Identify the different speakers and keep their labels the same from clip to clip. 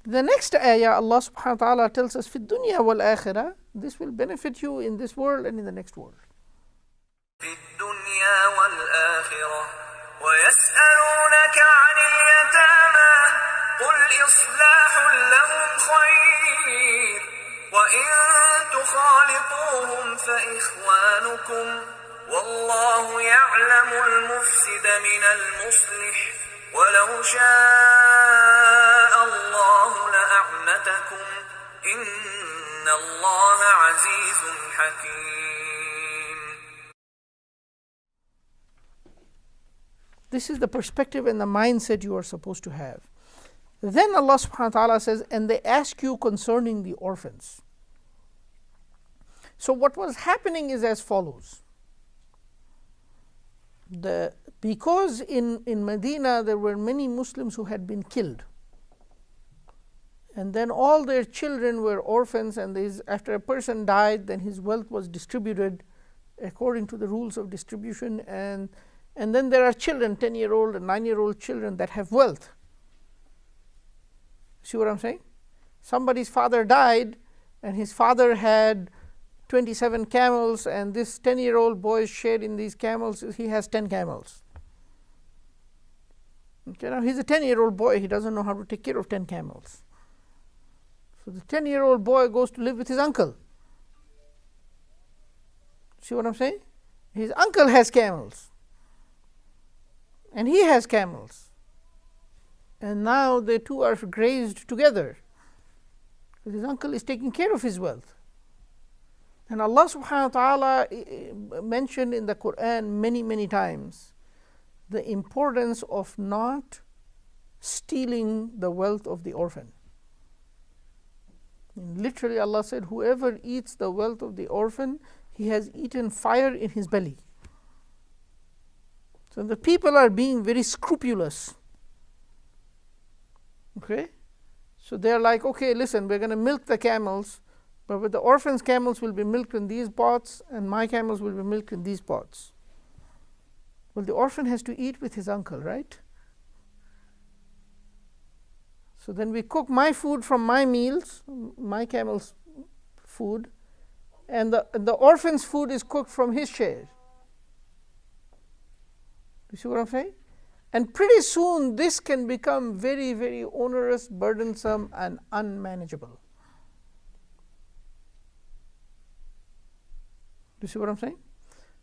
Speaker 1: The next ayah, Allah subhanahu wa ta'ala tells us, في الدنيا والآخرة, this will benefit you in this world and in the next world.
Speaker 2: في الدنيا والآخرة ويسألونك عن اليتامى قل إصلاح لهم خير وإن تخالطوهم فإخوانكم والله يعلم المفسد من المصلح ولو شاء الله لأعنتكم إن الله عزيز حكيم.
Speaker 1: This is the perspective and the mindset you are supposed to have. Then Allah subhanahu wa ta'ala says, and they ask you concerning the orphans. So what was happening is as follows. Because in Medina there were many Muslims who had been killed, and then all their children were orphans, and after a person died, then his wealth was distributed according to the rules of distribution, and then there are children, 10-year-old and 9-year-old children that have wealth. See what I'm saying? Somebody's father died, and his father had 27 camels, and this 10-year-old boy shared in these camels. He has 10 camels. Okay, now he's a 10-year-old boy. He doesn't know how to take care of 10 camels. So the 10-year-old boy goes to live with his uncle. See what I'm saying? His uncle has camels, and he has camels, and now the two are grazed together because his uncle is taking care of his wealth. And Allah subhanahu wa ta'ala mentioned in the Quran many times the importance of not stealing the wealth of the orphan. And literally Allah said, whoever eats the wealth of the orphan, he has eaten fire in his belly. So the people are being very scrupulous. Okay? So they are like, okay, listen, we're going to milk the camels, but with the orphans' camels will be milked in these pots, and my camels will be milked in these pots. Well, the orphan has to eat with his uncle, right? So then we cook my food from my meals, my camel's food, and the orphan's food is cooked from his share. You see what I'm saying? And pretty soon this can become very onerous, burdensome, and unmanageable. Do you see what I'm saying?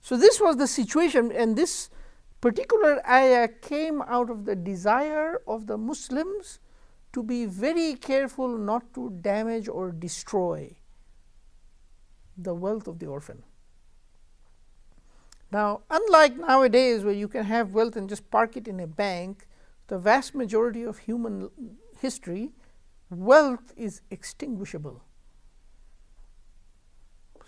Speaker 1: So this was the situation, and this particular ayah came out of the desire of the Muslims to be very careful not to damage or destroy the wealth of the orphan. Now, unlike nowadays where you can have wealth and just park it in a bank, the vast majority of human history, wealth is extinguishable.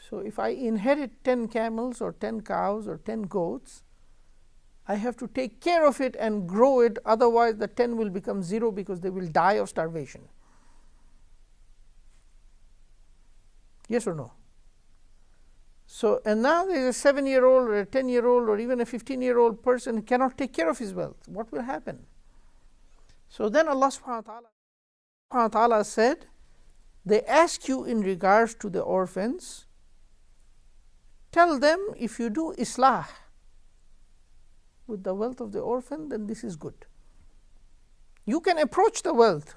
Speaker 1: So if I inherit 10 camels or 10 cows or 10 goats, I have to take care of it and grow it, otherwise the 10 will become 0 because they will die of starvation. Yes or no? So, and now there is a 7-year-old or a 10-year-old or even a 15-year-old person who cannot take care of his wealth. What will happen? So then Allah subhanahu wa ta'ala said, they ask you in regards to the orphans, tell them if you do islah with the wealth of the orphan, then this is good. You can approach the wealth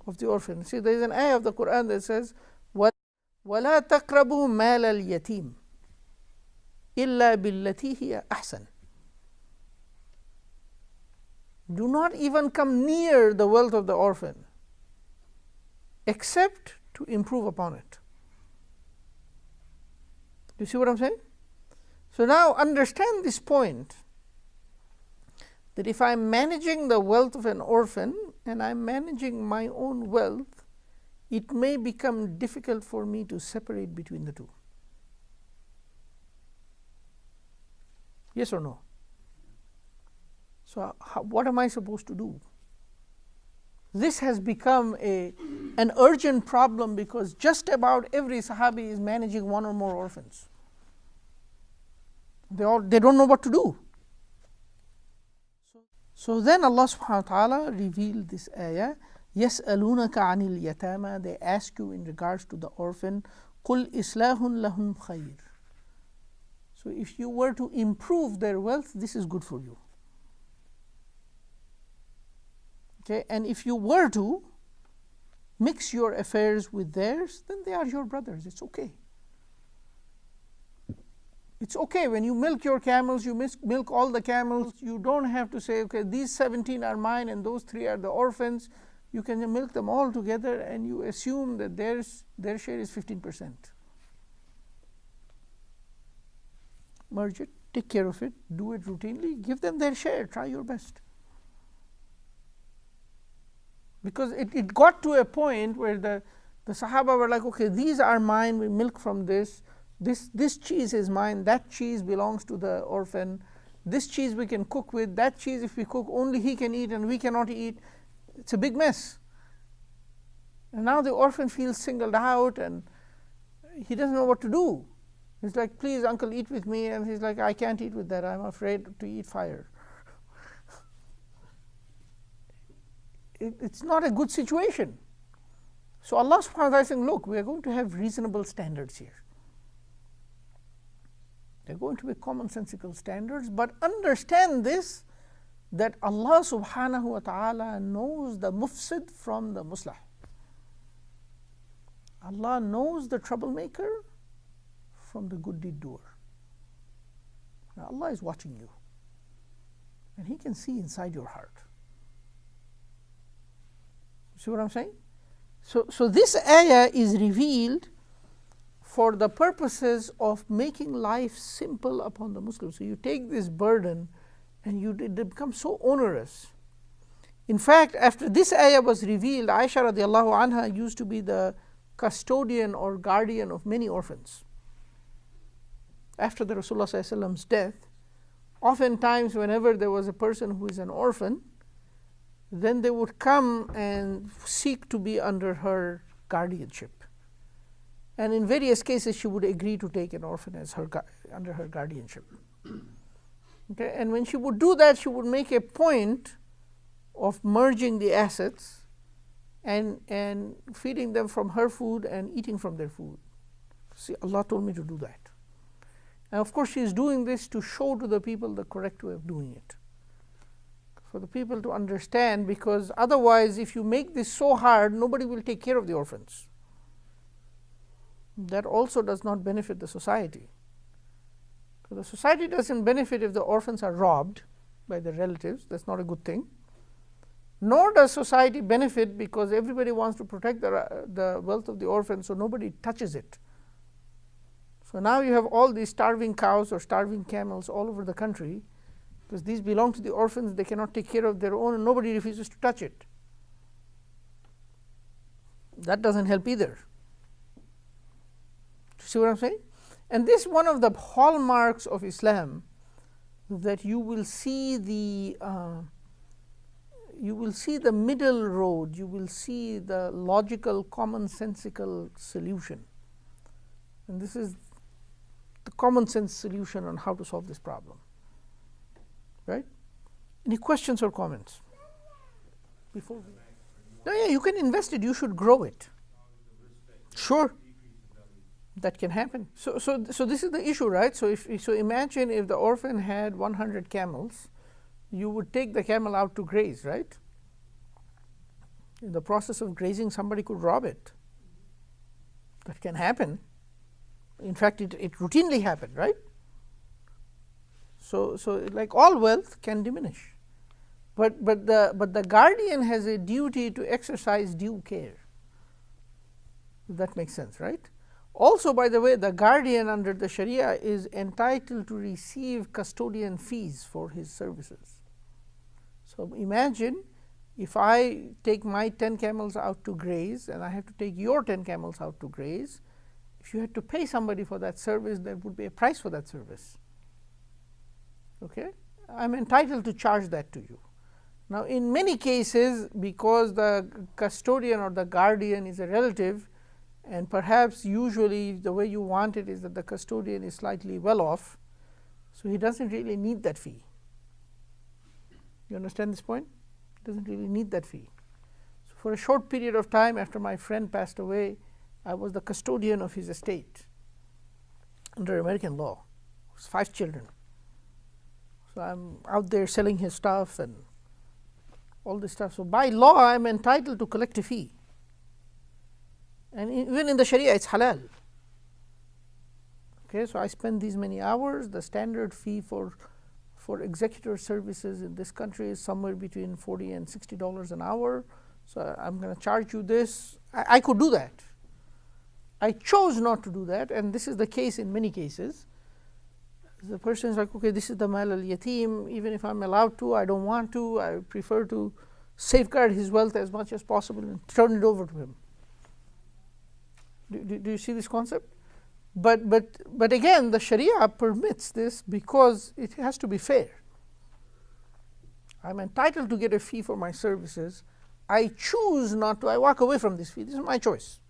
Speaker 1: of the orphan. See, there is an ayah of the Quran that says, وَلَا تَقْرَبُوا مَالَ الْيَتِيمِ إِلَّا بِالَّتِي هِيَ أَحْسَنُ. Do not even come near the wealth of the orphan, except to improve upon it. Do you see what I'm saying? So now understand this point, that if I'm managing the wealth of an orphan and I'm managing my own wealth, it may become difficult for me to separate between the two. Yes or no? So what am I supposed to do? This has become an urgent problem because just about every Sahabi is managing one or more orphans. They don't know what to do. So then Allah subhanahu wa ta'ala revealed this ayah, يَسْأَلُونَكَ عَنِ الْيَتَامَى, they ask you in regards to the orphan. قُلْ إِصْلَاحٌ لَهُمْ خَيْرٌ. So if you were to improve their wealth, this is good for you. Okay, and if you were to mix your affairs with theirs, then they are your brothers. It's okay. It's okay when you milk your camels, you milk all the camels. You don't have to say, okay, these 17 are mine and those 3 are the orphans. You can milk them all together and you assume that their share is 15%. Merge it, take care of it, do it routinely, give them their share, try your best. Because it got to a point where the Sahaba were like, okay, these are mine, we milk from this. This cheese is mine, that cheese belongs to the orphan. This cheese we can cook with, that cheese if we cook only he can eat and we cannot eat. It's a big mess. And now the orphan feels singled out and he doesn't know what to do. He's like, please uncle, eat with me. And he's like, I can't eat with that, I'm afraid to eat fire. It's not a good situation. So Allah subhanahu wa ta'ala is saying, look, we are going to have reasonable standards here. They're going to be commonsensical standards, but understand this, that Allah subhanahu wa ta'ala knows the mufsid from the muslah. Allah knows the troublemaker from the good deed doer. Now Allah is watching you and He can see inside your heart. See what I'm saying? So this ayah is revealed for the purposes of making life simple upon the Muslims. So you take this burden and it becomes so onerous. In fact, after this ayah was revealed, Aisha radiallahu anha used to be the custodian or guardian of many orphans. After the Rasulullah sallallahu alaihi wasallam's death, oftentimes whenever there was a person who is an orphan, then they would come and seek to be under her guardianship. And in various cases, she would agree to take an orphan as under her guardianship. Okay? And when she would do that, she would make a point of merging the assets and feeding them from her food and eating from their food. See, Allah told me to do that. And of course, she is doing this to show to the people the correct way of doing it. For the people to understand, because otherwise, if you make this so hard, nobody will take care of the orphans. That also does not benefit the society. So the society doesn't benefit if the orphans are robbed by their relatives. That's not a good thing. Nor does society benefit because everybody wants to protect the wealth of the orphans, so nobody touches it. So now you have all these starving cows or starving camels all over the country, because these belong to the orphans, they cannot take care of their own, and nobody refuses to touch it. That doesn't help either. See what I'm saying? And this is one of the hallmarks of Islam, that you will see the middle road, you will see the logical, commonsensical solution. And this is the common sense solution on how to solve this problem. Right? Any questions or comments? Before we... No, yeah, you can invest it, you should grow it. Sure. That can happen. So this is the issue, right? So imagine if the orphan had 100 camels, you would take the camel out to graze, right? In the process of grazing, somebody could rob it. That can happen. In fact, it routinely happened, right? So like all wealth can diminish, but the guardian has a duty to exercise due care. If that makes sense, right? Also, by the way, the guardian under the Sharia is entitled to receive custodian fees for his services. So imagine if I take my 10 camels out to graze and I have to take your 10 camels out to graze, if you had to pay somebody for that service, there would be a price for that service. Okay? I'm entitled to charge that to you. Now, in many cases, because the custodian or the guardian is a relative, and perhaps usually the way you want it is that the custodian is slightly well off, so he doesn't really need that fee. You understand this point? He doesn't really need that fee. So For a short period of time after my friend passed away, I was the custodian of his estate under American law. It was 5 children. So I'm out there selling his stuff and all this stuff. So by law, I'm entitled to collect a fee. And even in the Sharia, it's halal. Okay, so I spend these many hours. The standard fee for executor services in this country is somewhere between $40 and $60 an hour. So I'm going to charge you this. I could do that. I chose not to do that, and this is the case in many cases. The person is like, okay, this is the mal al-yatim. Even if I'm allowed to, I don't want to. I prefer to safeguard his wealth as much as possible and turn it over to him. Do you see this concept? But again, the Sharia permits this because it has to be fair. I'm entitled to get a fee for my services. I choose not to. I walk away from this fee. This is my choice.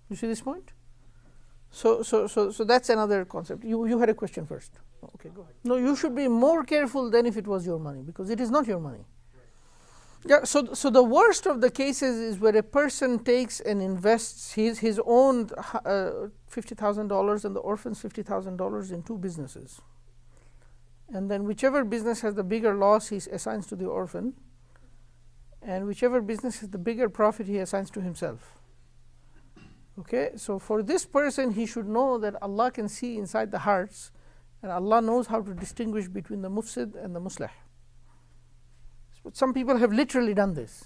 Speaker 1: You see this point? So that's another concept. You had a question first. Okay, go ahead. No, you should be more careful than if it was your money, because it is not your money. Yeah, so the worst of the cases is where a person takes and invests his own $50,000 and the orphans $50,000 in 2 businesses. And then whichever business has the bigger loss, he assigns to the orphan. And whichever business has the bigger profit, he assigns to himself. Okay, so for this person, he should know that Allah can see inside the hearts, and Allah knows how to distinguish between the mufsid and the muslih. But some people have literally done this,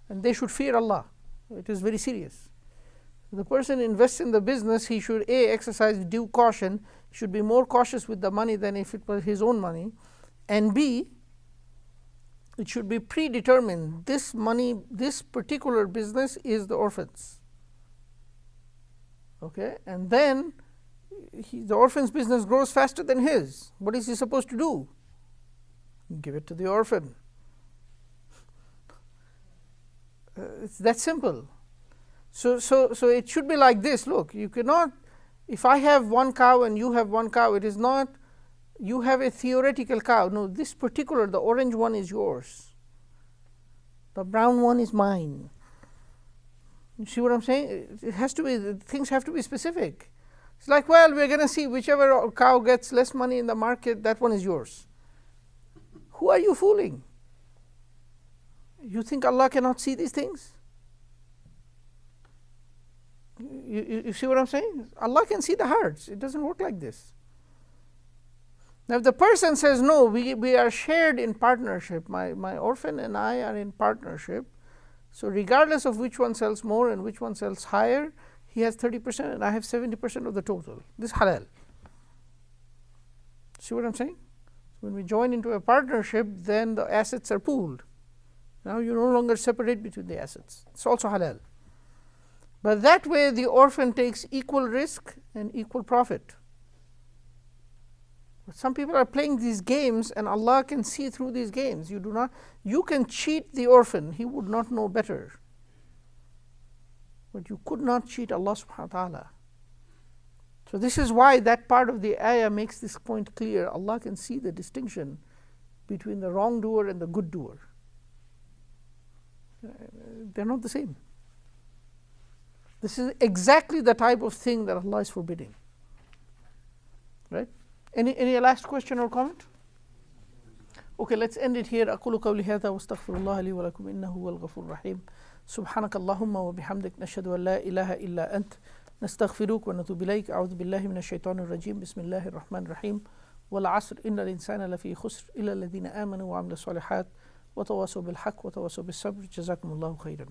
Speaker 1: and they should fear Allah. It is very serious. If the person invests in the business, he should exercise due caution, should be more cautious with the money than if it was his own money, and B, it should be predetermined. This money, this particular business is the orphans. Okay, and then the orphan's business grows faster than his. What is he supposed to do? Give it to the orphan. It's that simple. So it should be like this. Look, you cannot, if I have 1 cow and you have 1 cow, it is not you have a theoretical cow. No, this particular, the orange one is yours. The brown one is mine. You see what I'm saying? It has to be, things have to be specific. It's like, well, we're going to see whichever cow gets less money in the market, that one is yours. Who are you fooling? You think Allah cannot see these things? You see what I'm saying? Allah can see the hearts. It doesn't work like this. Now, if the person says, no, we are shared in partnership, my orphan and I are in partnership, so regardless of which one sells more and which one sells higher, he has 30% and I have 70% of the total. This is halal. See what I'm saying? When we join into a partnership, then the assets are pooled. Now you no longer separate between the assets. It's also halal. But that way the orphan takes equal risk and equal profit. But some people are playing these games, and Allah can see through these games. You can cheat the orphan, he would not know better. But you could not cheat Allah subhanahu wa ta'ala. So this is why that part of the ayah makes this point clear. Allah can see the distinction between the wrongdoer and the good doer. They're not the same. This is exactly the type of thing that Allah is forbidding. Right? Any last question or comment? Okay, let's end it here. أقول قولي هذا واستغفر الله لي ولكم إنه هو الغفور الرحيم. سبحانك اللهم وبحمدك نشهد أن لا إله إلا أنت نستغفرك ونتوب إليك. أعوذ بالله من الشيطان الرجيم. بسم الله الرحمن الرحيم. والعصر إن الإنسان لفي خسر إلا الذين آمنوا وعملوا الصالحات وتواصوا بالحق وتواصوا بالصبر. جزاكم الله خيرا.